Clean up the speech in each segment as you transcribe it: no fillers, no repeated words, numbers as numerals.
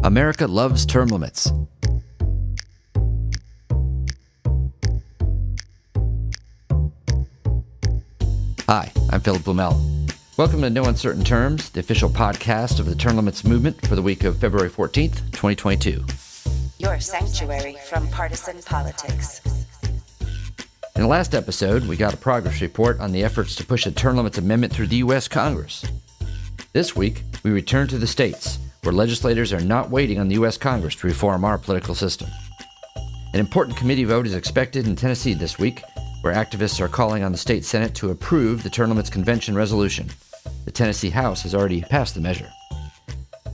America loves term limits. Hi, I'm Philip Blumel. Welcome to No Uncertain Terms, the official podcast of the term limits movement for the week of February 14th, 2022. Your sanctuary from partisan politics. In the last episode, we got a progress report on the efforts to push a term limits amendment through the U.S. Congress. This week, we return to the states, where legislators are not waiting on the U.S. Congress to reform our political system. An important committee vote is expected in Tennessee this week, where activists are calling on the state Senate to approve the Term Limits Convention resolution. The Tennessee House has already passed the measure.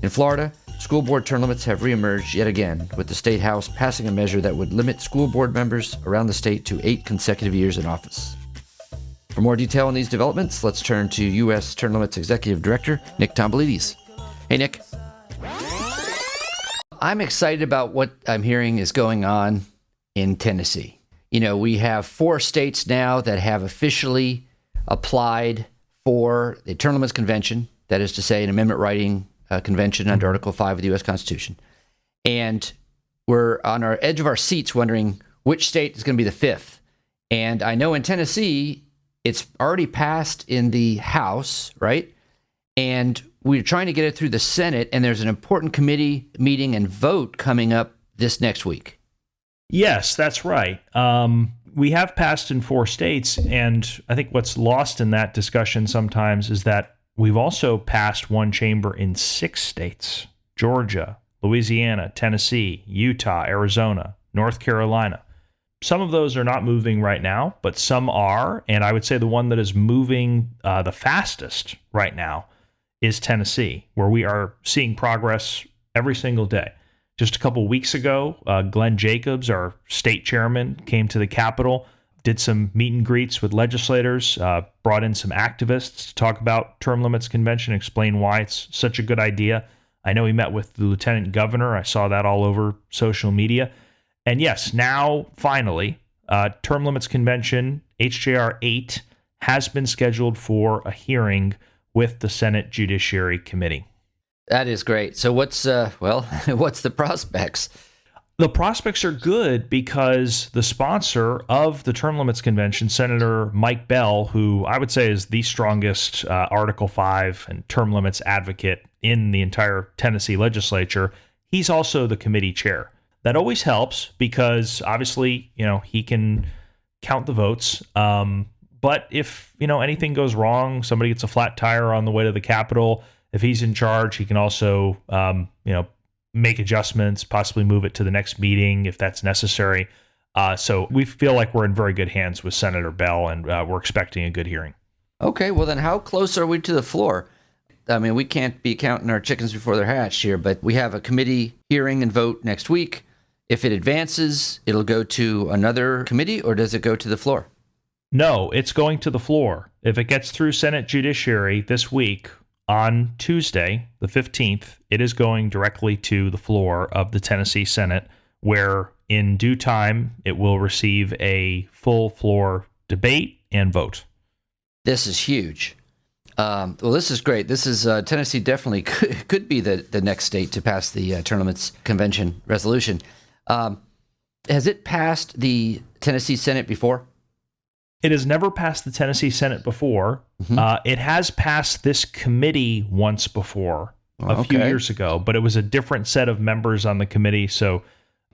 In Florida, school board term limits have reemerged yet again, with the state House passing a measure that would limit school board members around the state to 8 consecutive years in office. For more detail on these developments, let's turn to U.S. Term Limits Executive Director Nick Tomboulides. Hey, Nick. I'm excited about what I'm hearing is going on in Tennessee. You know, we have 4 states now that have officially applied for the Term Limits Convention, that is to say, an amendment writing convention under Article 5 of the U.S. Constitution. And we're on our edge of our seats wondering which state is going to be the 5th. And I know in Tennessee, it's already passed in the House, right? And we're trying to get it through the Senate, and there's an important committee meeting and vote coming up this next week. Yes, that's right. We have passed in 4 states, and I think what's lost in that discussion sometimes is that we've also passed one chamber in 6 states: Georgia, Louisiana, Tennessee, Utah, Arizona, North Carolina. Some of those are not moving right now, but some are, and I would say the one that is moving the fastest right now is Tennessee, where we are seeing progress every single day. Just a couple weeks ago, Glenn Jacobs, our state chairman, came to the Capitol, did some meet and greets with legislators, brought in some activists to talk about term limits convention, explain why it's such a good idea. I know he met with the lieutenant governor. I saw that all over social media. And yes, now, finally, term limits convention, HJR 8, has been scheduled for a hearing with the Senate Judiciary Committee. That is great. So what's the prospects? The prospects are good because the sponsor of the Term Limits Convention, Senator Mike Bell, who I would say is the strongest Article 5 and term limits advocate in the entire Tennessee legislature, he's also the committee chair. That always helps because obviously, he can count the votes. But if, anything goes wrong, somebody gets a flat tire on the way to the Capitol, if he's in charge, he can also, make adjustments, possibly move it to the next meeting if that's necessary. So we feel like we're in very good hands with Senator Bell, and we're expecting a good hearing. Okay, well then how close are we to the floor? I mean, we can't be counting our chickens before they're hatched here, but we have a committee hearing and vote next week. If it advances, it'll go to another committee, or does it go to the floor? No, it's going to the floor. If it gets through Senate Judiciary this week, on Tuesday, the 15th, it is going directly to the floor of the Tennessee Senate, where in due time, it will receive a full floor debate and vote. This is huge. Well, this is great. This is Tennessee definitely could be the next state to pass the Term Limits Convention resolution. Has it passed the Tennessee Senate before? It has never passed the Tennessee Senate before. Mm-hmm. It has passed this committee once before, a few years ago, but it was a different set of members on the committee, so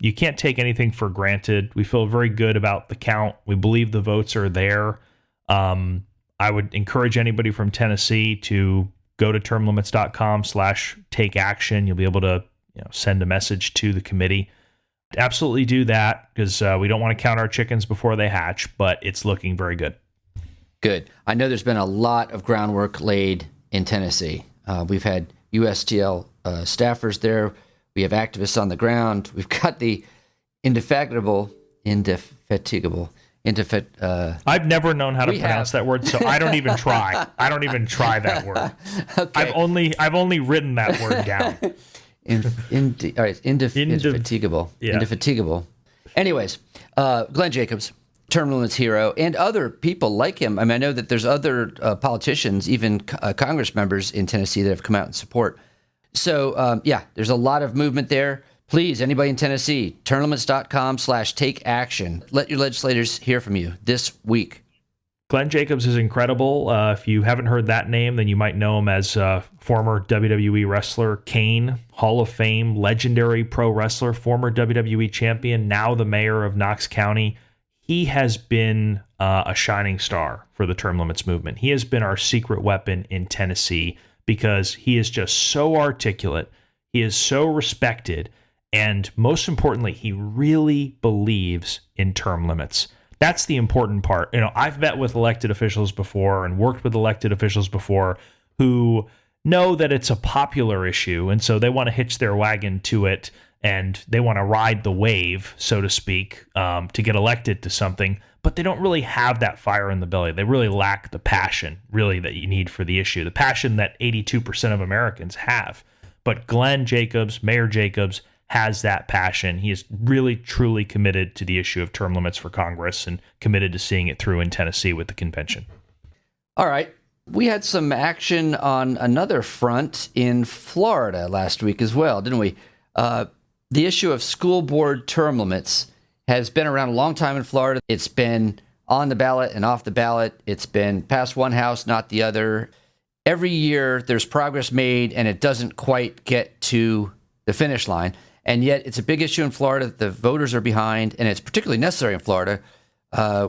you can't take anything for granted. We feel very good about the count. We believe the votes are there. I would encourage anybody from Tennessee to go to termlimits.com/take action. You'll be able to send a message to the committee. Absolutely do that, because we don't want to count our chickens before they hatch, but it's looking very good. Good. I know there's been a lot of groundwork laid in Tennessee. We've had USTL staffers there. We have activists on the ground. We've got the indefatigable. I've never known how to pronounce that word, so I don't even try. I don't even try that word. Okay. I've only written that word down. Indefatigable. Yeah. Indefatigable. Anyways, Glenn Jacobs, term limits hero, and other people like him. I mean, I know that there's other politicians, even Congress members in Tennessee that have come out in support. So, there's a lot of movement there. Please, anybody in Tennessee, termlimits.com/take action. Let your legislators hear from you this week. Glenn Jacobs is incredible. If you haven't heard that name, then you might know him as former WWE wrestler Kane, Hall of Fame, legendary pro wrestler, former WWE champion, now the mayor of Knox County. He has been a shining star for the term limits movement. He has been our secret weapon in Tennessee because he is just so articulate. He is so respected. And most importantly, he really believes in term limits. That's the important part. I've met with elected officials before and worked with elected officials before who know that it's a popular issue. And so they want to hitch their wagon to it and they want to ride the wave, so to speak, to get elected to something. But they don't really have that fire in the belly. They really lack the passion, really, that you need for the issue, the passion that 82% of Americans have. But Glenn Jacobs, Mayor Jacobs, has that passion. He is really, truly committed to the issue of term limits for Congress and committed to seeing it through in Tennessee with the convention. All right. We had some action on another front in Florida last week as well, didn't we? The issue of school board term limits has been around a long time in Florida. It's been on the ballot and off the ballot. It's been passed one house, not the other. Every year there's progress made and it doesn't quite get to the finish line. And yet it's a big issue in Florida. The voters are behind, and it's particularly necessary in Florida,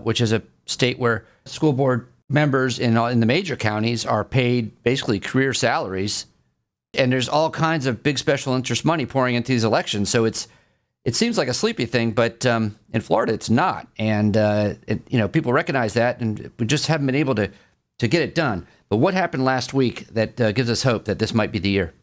which is a state where school board members in the major counties are paid basically career salaries. And there's all kinds of big special interest money pouring into these elections. So it seems like a sleepy thing, but in Florida it's not. And people recognize that, and we just haven't been able to get it done. But what happened last week that gives us hope that this might be the year?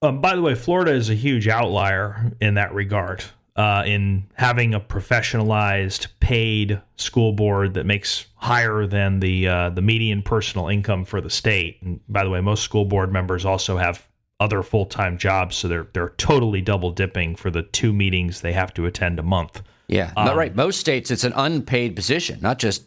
By the way, Florida is a huge outlier in that regard, in having a professionalized, paid school board that makes higher than the median personal income for the state. And by the way, most school board members also have other full-time jobs, so they're totally double dipping for the 2 meetings they have to attend a month. Yeah, right. Most states, it's an unpaid position, not just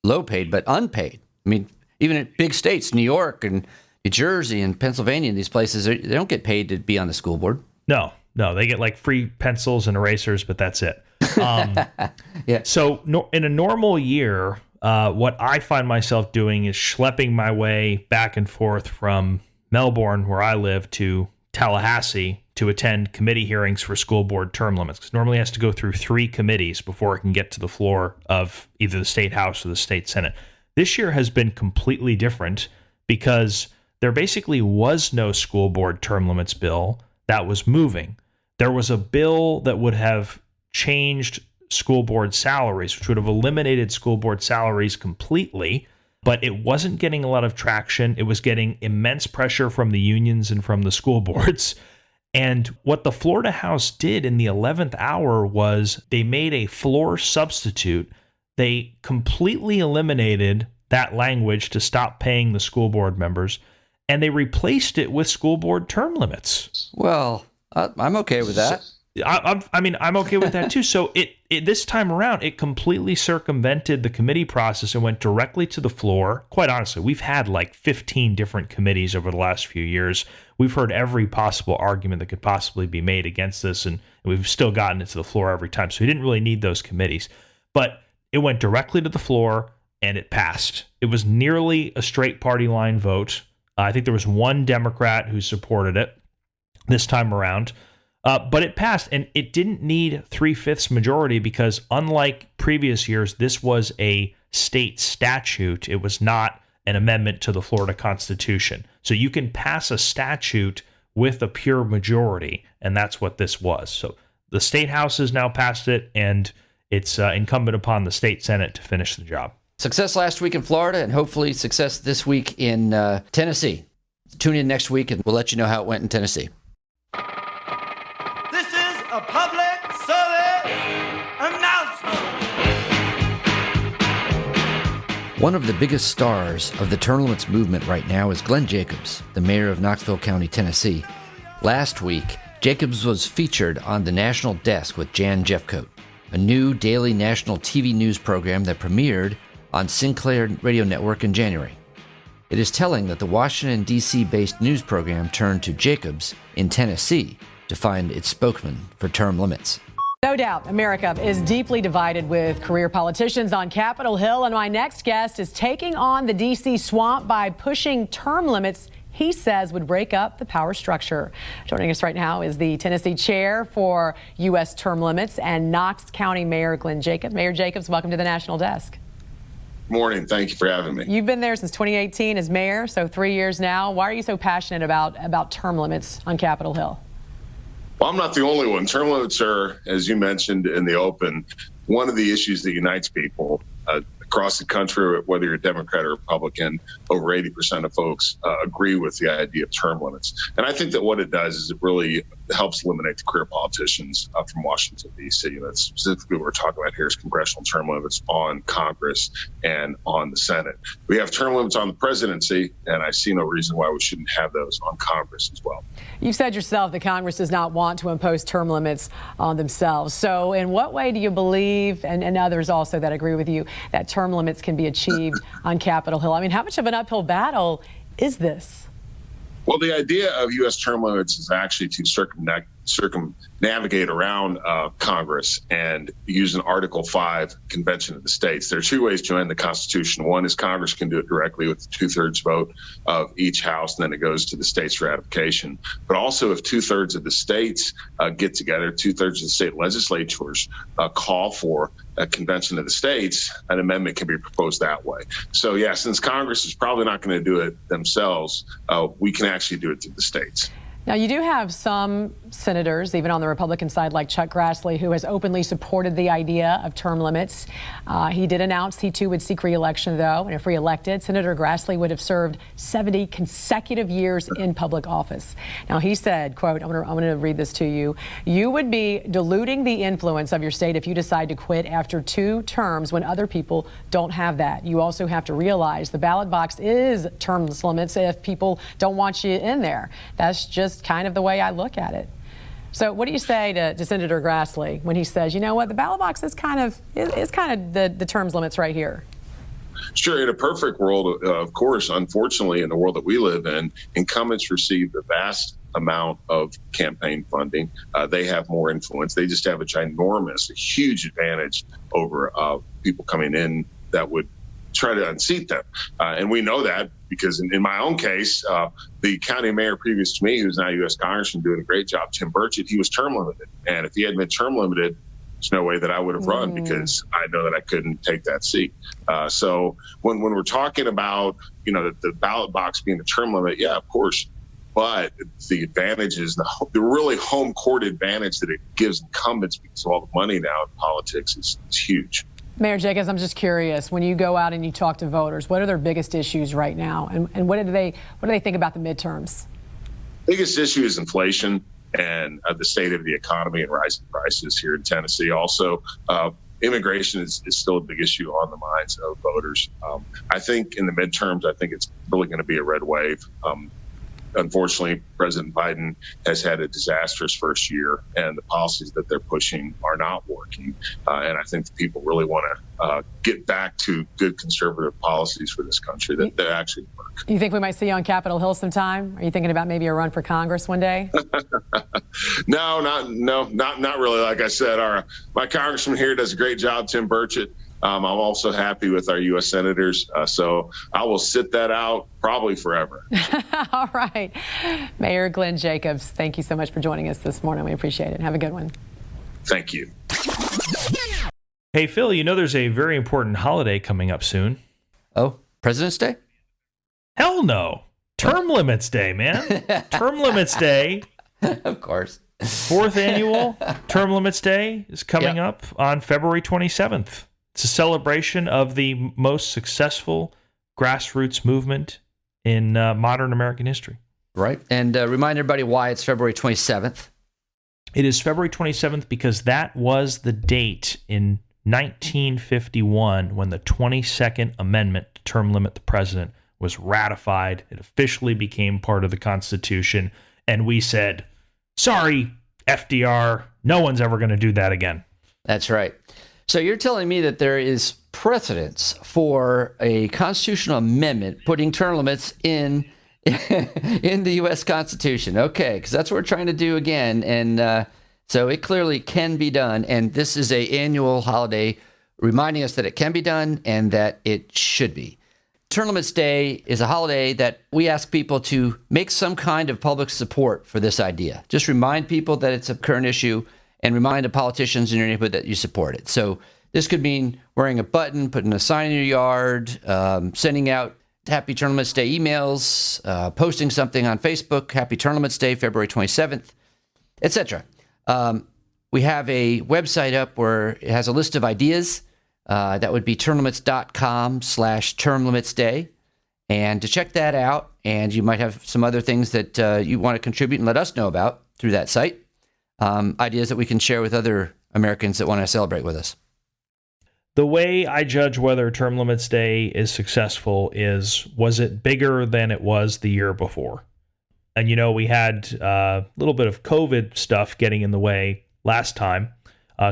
low paid, but unpaid. I mean, even in big states, New York and New Jersey and Pennsylvania and these places, they don't get paid to be on the school board. No, they get like free pencils and erasers, but that's it. Yeah. So in a normal year, what I find myself doing is schlepping my way back and forth from Melbourne, where I live, to Tallahassee to attend committee hearings for school board term limits. Because normally it has to go through 3 committees before it can get to the floor of either the state house or the state senate. This year has been completely different because there basically was no school board term limits bill that was moving. There was a bill that would have changed school board salaries, which would have eliminated school board salaries completely, but it wasn't getting a lot of traction. It was getting immense pressure from the unions and from the school boards. And what the Florida House did in the 11th hour was they made a floor substitute. They completely eliminated that language to stop paying the school board members, and they replaced it with school board term limits. Well, I'm okay with that. I'm okay with that too. So it this time around, it completely circumvented the committee process and went directly to the floor. Quite honestly, we've had like 15 different committees over the last few years. We've heard every possible argument that could possibly be made against this, and we've still gotten it to the floor every time. So we didn't really need those committees. But it went directly to the floor, and it passed. It was nearly a straight party line vote. I think there was one Democrat who supported it this time around. But it passed, and it didn't need 3/5 majority because, unlike previous years, this was a state statute. It was not an amendment to the Florida Constitution. So you can pass a statute with a pure majority, and that's what this was. So the state house has now passed it, and it's incumbent upon the state senate to finish the job. Success last week in Florida, and hopefully success this week in Tennessee. Tune in next week, and we'll let you know how it went in Tennessee. This is a public service announcement. One of the biggest stars of the term limits movement right now is Glenn Jacobs, the mayor of Knoxville County, Tennessee. Last week, Jacobs was featured on the National Desk with Jan Jeffcoat, a new daily national TV news program that premiered on Sinclair Radio Network in January. It is telling that the Washington, D.C.-based news program turned to Jacobs in Tennessee to find its spokesman for term limits. No doubt, America is deeply divided with career politicians on Capitol Hill, and my next guest is taking on the D.C. swamp by pushing term limits he says would break up the power structure. Joining us right now is the Tennessee chair for U.S. term limits and Knox County Mayor Glenn Jacobs. Mayor Jacobs, welcome to the National Desk. Morning. Thank you for having me. You've been there since 2018 as mayor, so 3 years now. Why are you so passionate about term limits on Capitol Hill? Well, I'm not the only one. Term limits are, as you mentioned in the open, one of the issues that unites people across the country, whether you're Democrat or Republican. Over 80% of folks agree with the idea of term limits. And I think that what it does is it really helps eliminate the career politicians from Washington, D.C. And that's specifically what we're talking about here is congressional term limits on Congress and on the Senate. We have term limits on the presidency, and I see no reason why we shouldn't have those on Congress as well. You said yourself that Congress does not want to impose term limits on themselves. So in what way do you believe, and others also that agree with you, that term limits can be achieved on Capitol Hill? I mean, how much of an uphill battle is this? Well, the idea of U.S. term limits is actually to circumnavigate around Congress and use an Article 5 Convention of the States. There are two ways to end the Constitution. One is Congress can do it directly with the two-thirds vote of each house, and then it goes to the states' ratification. But also, if two-thirds of the states get together, two-thirds of the state legislatures call for a convention of the states, an amendment can be proposed that way. So, yeah, since Congress is probably not going to do it themselves, we can actually do it through the states. Now, you do have some senators, even on the Republican side, like Chuck Grassley, who has openly supported the idea of term limits. He did announce he, too, would seek re-election, though. And if re-elected, Senator Grassley would have served 70 consecutive years in public office. Now, he said, quote, I'm going to read this to you, "You would be diluting the influence of your state if you decide to quit after 2 terms when other people don't have that. You also have to realize the ballot box is term limits if people don't want you in there." That's just kind of the way I look at it. So what do you say to Senator Grassley when he says, you know what, the ballot box is kind of the terms limits right here? Sure. In a perfect world, of course, unfortunately, in the world that we live in, incumbents receive the vast amount of campaign funding. They have more influence. They just have a huge advantage over people coming in that would try to unseat them. And we know that because in my own case, the county mayor previous to me, who's now U.S. Congressman doing a great job, Tim Burchett, he was term limited. And if he had been term limited, there's no way that I would have run because I know that I couldn't take that seat. So when we're talking about, the ballot box being a term limit, yeah, of course. But the advantages, the really home court advantage that it gives incumbents because of all the money now in politics is huge. Mayor Jacobs, I'm just curious, when you go out and you talk to voters, what are their biggest issues right now? And what do they think about the midterms? Biggest issue is inflation and the state of the economy and rising prices here in Tennessee. Also, immigration is still a big issue on the minds of voters. I think in the midterms, I think it's really going to be a red wave. Unfortunately, President Biden has had a disastrous first year, and the policies that they're pushing are not working. And I think the people really want to get back to good conservative policies for this country that actually work. You think we might see you on Capitol Hill sometime? Are you thinking about maybe a run for Congress one day? No, not really. Like I said, my congressman here does a great job, Tim Burchett. I'm also happy with our U.S. senators, so I will sit that out probably forever. All right. Mayor Glenn Jacobs, thank you so much for joining us this morning. We appreciate it. Have a good one. Thank you. Hey, Phil, there's a very important holiday coming up soon. Oh, President's Day? Hell no. Term Limits Day, man. Term Limits Day. Of course. 4th annual Term Limits Day is coming up on February 27th. It's a celebration of the most successful grassroots movement in modern American history. Right. And remind everybody why it's February 27th. It is February 27th because that was the date in 1951 when the 22nd Amendment to term limit the president was ratified. It officially became part of the Constitution. And we said, sorry, FDR, no one's ever going to do that again. That's right. So you're telling me that there is precedence for a constitutional amendment putting term limits in in the U.S. Constitution? Okay, because that's what we're trying to do again, and so it clearly can be done. And this is a annual holiday reminding us that it can be done and that it should be. Term Limits Day is a holiday that we ask people to make some kind of public support for this idea. Just remind people that it's a current issue and remind the politicians in your neighborhood that you support it. So this could mean wearing a button, putting a sign in your yard, sending out Happy Term Limits Day emails, posting something on Facebook, Happy Term Limits Day, February 27th, etc. We have a website up where it has a list of ideas. That would be termlimits.com/termlimitsday. And to check that out, and you might have some other things that you want to contribute and let us know about through that site. Ideas that we can share with other Americans that want to celebrate with us. The way I judge whether Term Limits Day is successful is, was it bigger than it was the year before? And, we had a little bit of COVID stuff getting in the way last time.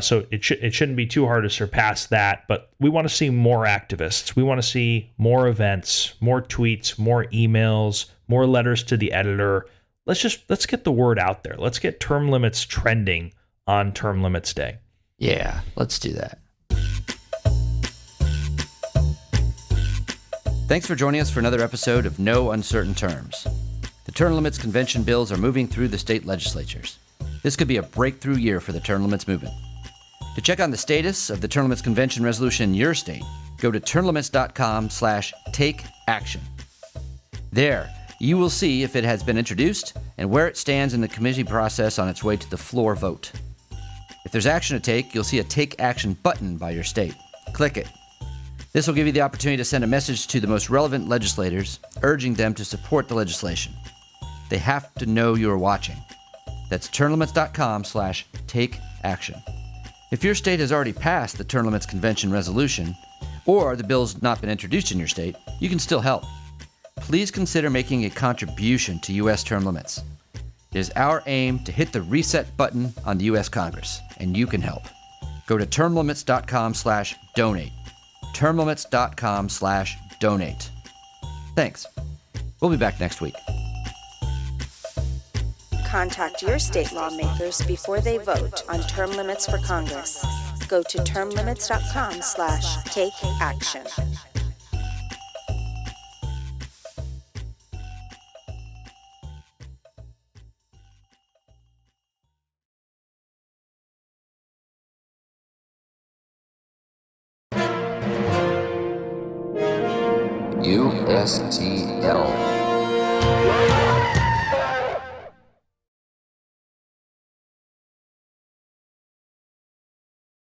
So it shouldn't be too hard to surpass that. But we want to see more activists. We want to see more events, more tweets, more emails, more letters to the editor. Let's get the word out there. Let's get term limits trending on Term Limits Day. Yeah, let's do that. Thanks for joining us for another episode of No Uncertain Terms. The term limits convention bills are moving through the state legislatures. This could be a breakthrough year for the term limits movement. To check on the status of the term limits convention resolution in your state, go to termlimits.com/takeaction. There, you will see if it has been introduced and where it stands in the committee process on its way to the floor vote. If there's action to take, you'll see a Take Action button by your state. Click it. This will give you the opportunity to send a message to the most relevant legislators, urging them to support the legislation. They have to know you're watching. That's termlimits.com/takeaction. If your state has already passed the Term Limits Convention resolution, or the bill's not been introduced in your state, you can still help. Please consider making a contribution to U.S. term limits. It is our aim to hit the reset button on the U.S. Congress, and you can help. Go to termlimits.com/donate. termlimits.com/donate. Thanks. We'll be back next week. Contact your state lawmakers before they vote on term limits for Congress. Go to termlimits.com/takeaction. USTL.